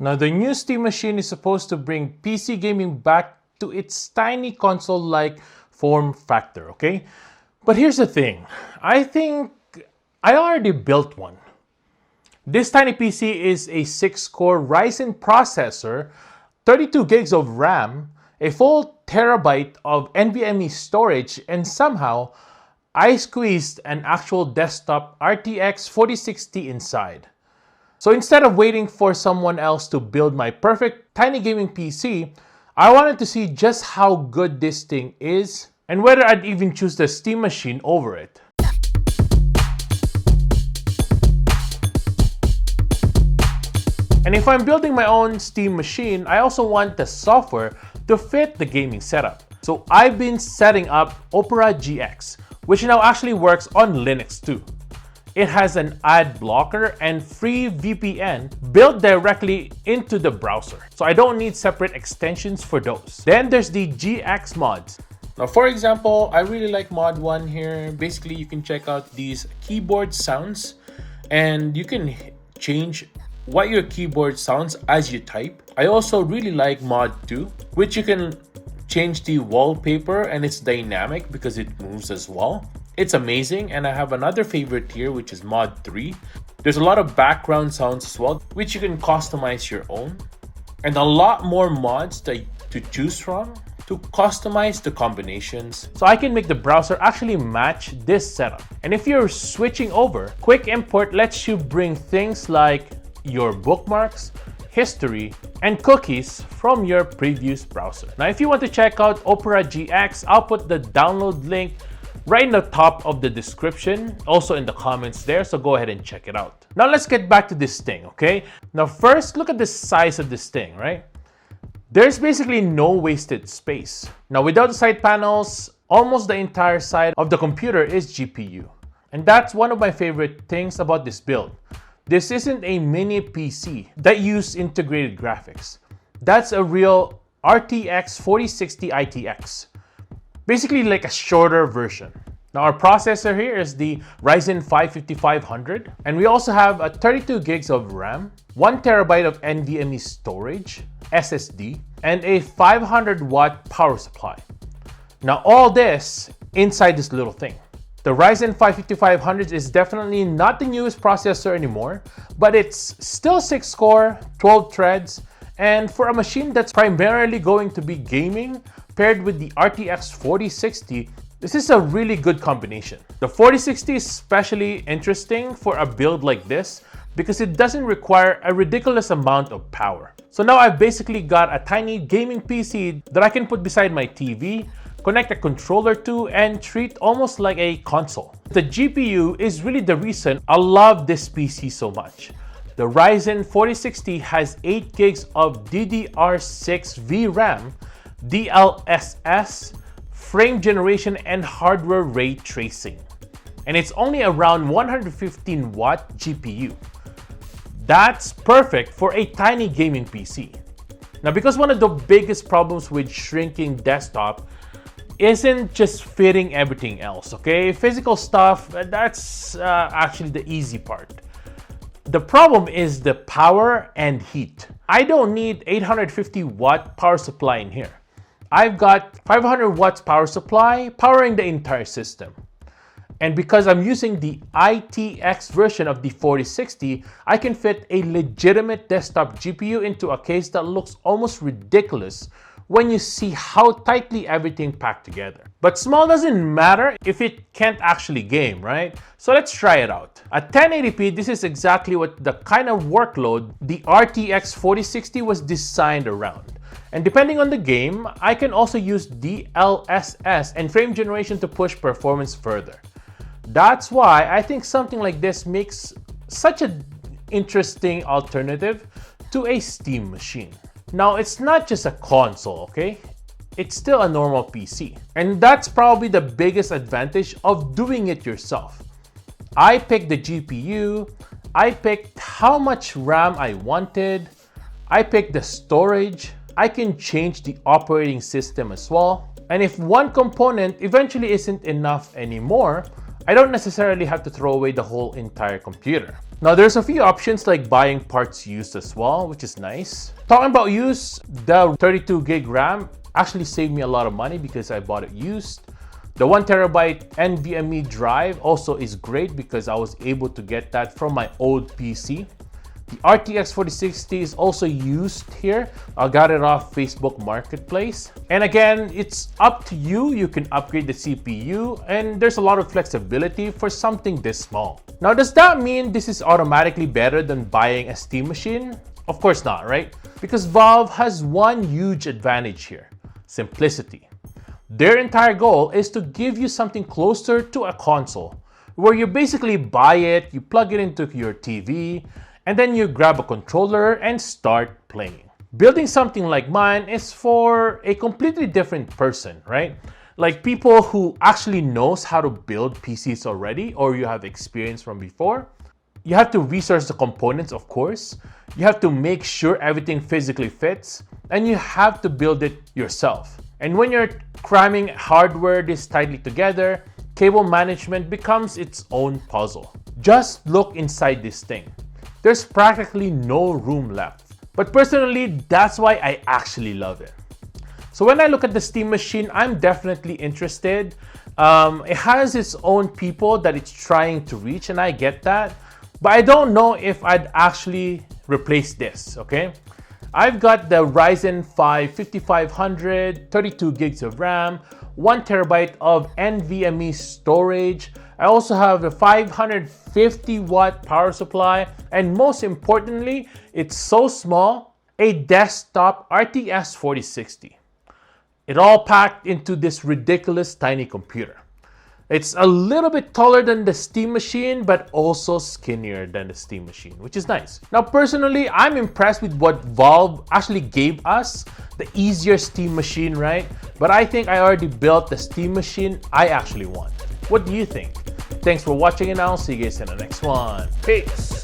Now, the new Steam machine is supposed to bring PC gaming back to its tiny console-like form factor, okay? But here's the thing. I think I already built one. This tiny PC is a 6-core Ryzen processor, 32 gigs of RAM, a full terabyte of NVMe storage, and somehow I squeezed an actual desktop RTX 4060 inside. So instead of waiting for someone else to build my perfect tiny gaming PC, I wanted to see just how good this thing is and whether I'd even choose the Steam machine over it. And if I'm building my own Steam machine, I also want the software to fit the gaming setup. So I've been setting up Opera GX, which now actually works on Linux too. It has an ad blocker and free VPN built directly into the browser, so I don't need separate extensions for those. Then there's the GX mods. Now, for example, I really like mod 1 here. Basically, you can check out these keyboard sounds and you can change what your keyboard sounds as you type. I also really like mod 2, which you can change the wallpaper and it's dynamic because it moves as well. It's amazing. And I have another favorite here, which is mod 3. There's a lot of background sounds as well, which you can customize your own, and a lot more mods to choose from to customize the combinations. So I can make the browser actually match this setup. And if you're switching over, quick import lets you bring things like your bookmarks, history, and cookies from your previous browser. Now, if you want to check out Opera GX, I'll put the download link right in the top of the description, also in the comments there, so go ahead and check it out. Now let's get back to this thing, okay? Now first, look at the size of this thing, right? There's basically no wasted space. Now without the side panels, almost the entire side of the computer is GPU. And that's one of my favorite things about this build. This isn't a mini PC that uses integrated graphics. That's a real RTX 4060 ITX. Basically like a shorter version. Now our processor here is the Ryzen 5 5500, and we also have a 32 gigs of RAM, 1 terabyte of NVMe storage, SSD, and a 500 watt power supply. Now all this inside this little thing. The Ryzen 5 5500 is definitely not the newest processor anymore, but it's still 6-core, 12 threads, and for a machine that's primarily going to be gaming, paired with the RTX 4060, this is a really good combination. The 4060 is especially interesting for a build like this because it doesn't require a ridiculous amount of power. So now I've basically got a tiny gaming PC that I can put beside my TV, connect a controller to, and treat almost like a console. The GPU is really the reason I love this PC so much. The Ryzen 4060 has 8 gigs of DDR6 VRAM, DLSS, frame generation, and hardware ray tracing. And it's only around 115 watt GPU. That's perfect for a tiny gaming PC. Now, because one of the biggest problems with shrinking desktop isn't just fitting everything else, okay? Physical stuff, that's actually the easy part. The problem is the power and heat. I don't need 850 watt power supply in here. I've got 500 watts power supply powering the entire system. And because I'm using the ITX version of the 4060, I can fit a legitimate desktop GPU into a case that looks almost ridiculous when you see how tightly everything packed together. But small doesn't matter if it can't actually game, right? So let's try it out. At 1080p, this is exactly what the kind of workload the RTX 4060 was designed around. And depending on the game, I can also use DLSS and Frame Generation to push performance further. That's why I think something like this makes such an interesting alternative to a Steam machine. Now, it's not just a console, okay? It's still a normal PC. And that's probably the biggest advantage of doing it yourself. I picked the GPU, I picked how much RAM I wanted, I picked the storage, I can change the operating system as well. And if one component eventually isn't enough anymore, I don't necessarily have to throw away the whole entire computer. Now there's a few options like buying parts used as well, which is nice. Talking about used, the 32 gig RAM actually saved me a lot of money because I bought it used. The 1TB NVMe drive also is great because I was able to get that from my old PC. The RTX 4060 is also used here. I got it off Facebook Marketplace. And again, it's up to you. You can upgrade the CPU and there's a lot of flexibility for something this small. Now, does that mean this is automatically better than buying a Steam machine? Of course not, right? Because Valve has one huge advantage here: simplicity. Their entire goal is to give you something closer to a console, where you basically buy it, you plug it into your TV, and then you grab a controller and start playing. Building something like mine is for a completely different person, right? Like people who actually knows how to build PCs already, or you have experience from before. You have to research the components, of course. You have to make sure everything physically fits, and you have to build it yourself. And when you're cramming hardware this tightly together, cable management becomes its own puzzle. Just look inside this thing. There's practically no room left. But personally, that's why I actually love it. So when I look at the Steam machine, I'm definitely interested. It has its own people that it's trying to reach, and I get that. But I don't know if I'd actually replace this, okay? I've got the Ryzen 5 5500, 32 gigs of RAM, 1TB of NVMe storage. I also have a 550 watt power supply, and most importantly, it's so small, a desktop RTX 4060. It all packed into this ridiculous tiny computer. It's a little bit taller than the Steam machine, but also skinnier than the Steam machine, which is nice. Now, personally, I'm impressed with what Valve actually gave us, the easier Steam machine, right? But I think I already built the Steam machine I actually want. What do you think? Thanks for watching, and I'll see you guys in the next one. Peace!